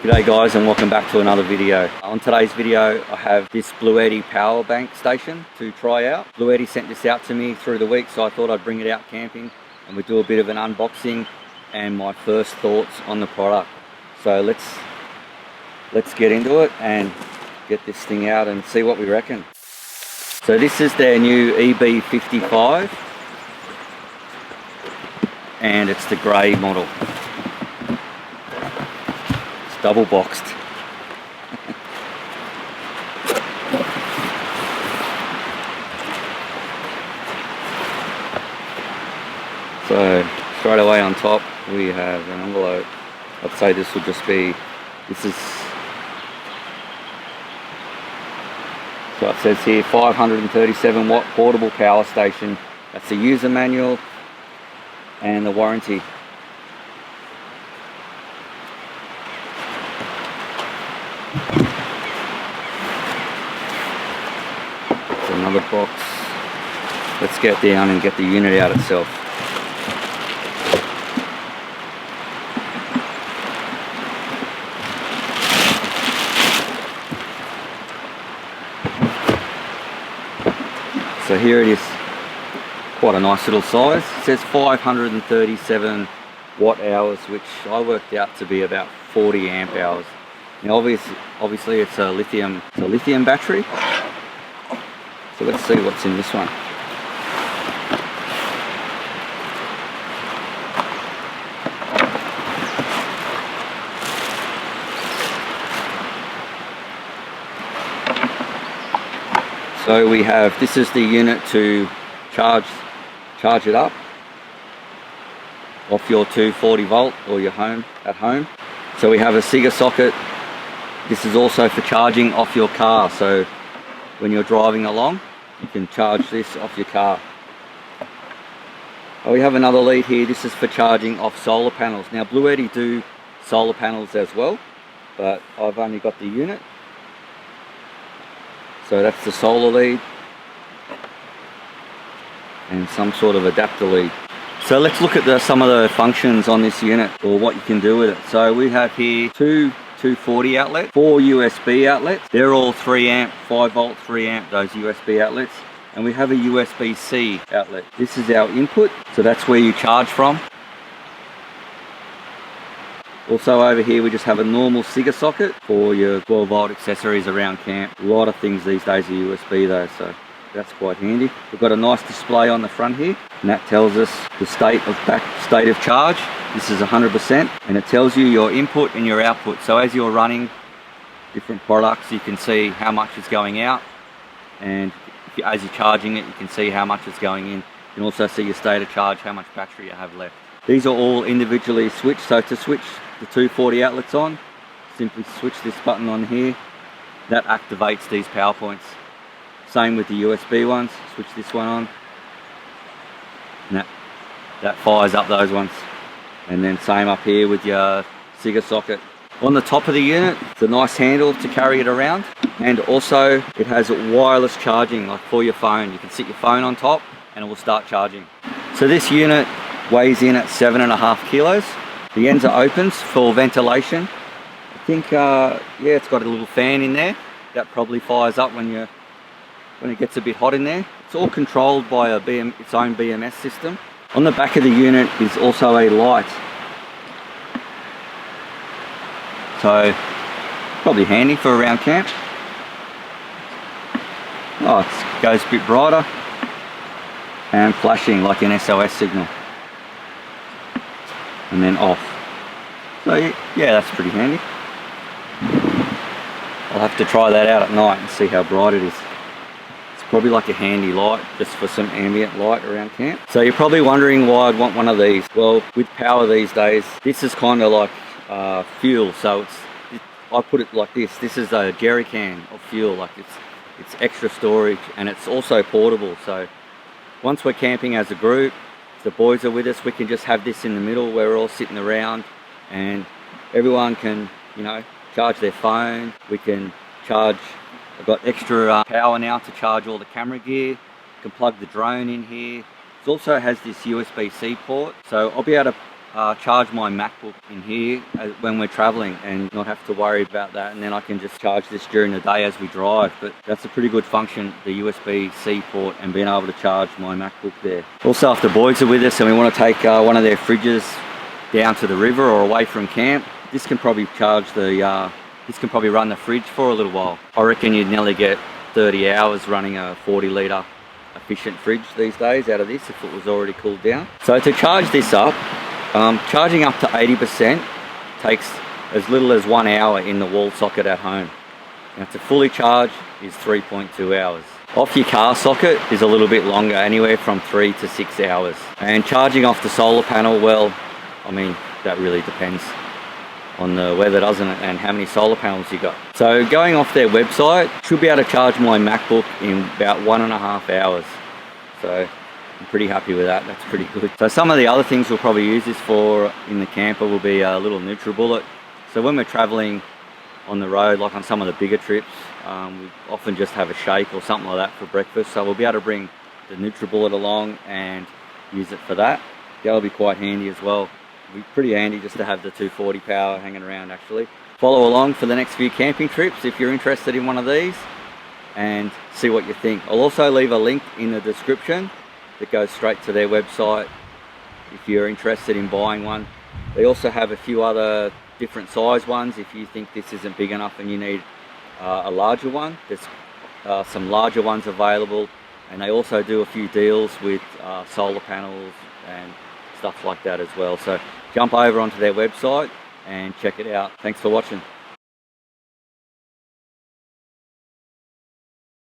G'day guys, and welcome back to another video. On today's video I have this Bluetti power bank station to try out. Bluetti sent this out to me through the week, so I thought I'd bring it out camping and we'd do a bit of an unboxing and my first thoughts on the product. So let's get into it and get this thing out and see what we reckon. So this is their new Eb55 and it's the grey model. Double boxed. So straight away on top we have an envelope. I'd say this will just be, this is, so it says here 537 watt portable power station. That's the user manual and the warranty. Another box. Let's get down and get the unit out itself. So here it is, quite a nice little size. It says 537 watt hours, which I worked out to be about 40 amp hours. Now obviously it's a lithium battery. So let's see what's in this one. So we have, this is the unit to charge it up off your 240 volt or your at home. So we have a Sega socket. This is also for charging off your car. So when you're driving along, you can charge this off your car. Oh, we have another lead here. This is for charging off solar panels. Now Bluetti do solar panels as well, but I've only got the unit. So that's the solar lead and some sort of adapter lead. So let's look at some of the functions on this unit, or what you can do with it. So we have here two 240 outlets, 4 USB outlets. They're all 3 amp, 5 volt, 3 amp, those USB outlets. And we have a USB-C outlet. This is our input, so that's where you charge from. Also over here we just have a normal Sega socket for your 12 volt accessories around camp. A lot of things these days are USB though, so that's quite handy. We've got a nice display on the front here, and that tells us the state of charge. This is 100%, and it tells you your input and your output. So as you're running different products, you can see how much is going out, and as you're charging it, you can see how much is going in. You can also see your state of charge, how much battery you have left. These are all individually switched, so to switch the 240 outlets on, simply switch this button on here. That activates these power points. Same with the USB ones, switch this one on, and that fires up those ones. And then same up here with your Sega socket. On the top of the unit, it's a nice handle to carry it around, and also it has wireless charging, like for your phone. You can sit your phone on top and it will start charging. So this unit weighs in at 7.5 kilos. The ends are opens for ventilation. I think, yeah, it's got a little fan in there that probably fires up when it gets a bit hot in there. It's all controlled by its own BMS system. On the back of the unit is also a light. So probably handy for around camp. Oh, it goes a bit brighter and flashing like an SOS signal. And then off. So yeah, that's pretty handy. I'll have to try that out at night and see how bright it is. Probably like a handy light, just for some ambient light around camp. So you're probably wondering why I'd want one of these. Well, with power these days, this is kind of like fuel. So I put it like this. This is a jerry can of fuel. Like it's extra storage, and it's also portable. So once we're camping as a group, if the boys are with us, we can just have this in the middle where we're all sitting around, and everyone can, you know, charge their phone. We can charge. I've got extra power now to charge all the camera gear. You can plug the drone in here. It also has this USB-C port, so I'll be able to charge my MacBook in here when we're traveling and not have to worry about that, and then I can just charge this during the day as we drive. But that's a pretty good function, the USB-C port, and being able to charge my MacBook there. Also, if the boys are with us and we want to take one of their fridges down to the river or away from camp, this can probably charge the this can probably run the fridge for a little while. I reckon you'd nearly get 30 hours running a 40-litre efficient fridge these days out of this if it was already cooled down. So to charge this up, charging up to 80% takes as little as 1 hour in the wall socket at home. Now to fully charge is 3.2 hours. Off your car socket is a little bit longer, anywhere from 3 to 6 hours. And charging off the solar panel, well, I mean, that really depends on the weather, doesn't it, and how many solar panels you got. So going off their website, should be able to charge my MacBook in about 1.5 hours. So I'm pretty happy with that. That's pretty good. So some of the other things we'll probably use this for in the camper will be a little NutriBullet. So when we're traveling on the road, like on some of the bigger trips, we often just have a shake or something like that for breakfast. So we'll be able to bring the NutriBullet along and use it for that. That'll be quite handy as well. It'll be pretty handy just to have the 240 power hanging around actually. Follow along for the next few camping trips if you're interested in one of these and see what you think. I'll also leave a link in the description that goes straight to their website if you're interested in buying one. They also have a few other different size ones if you think this isn't big enough and you need a larger one. There's some larger ones available, and they also do a few deals with solar panels and stuff like that as well. So jump over onto their website and check it out. Thanks for watching.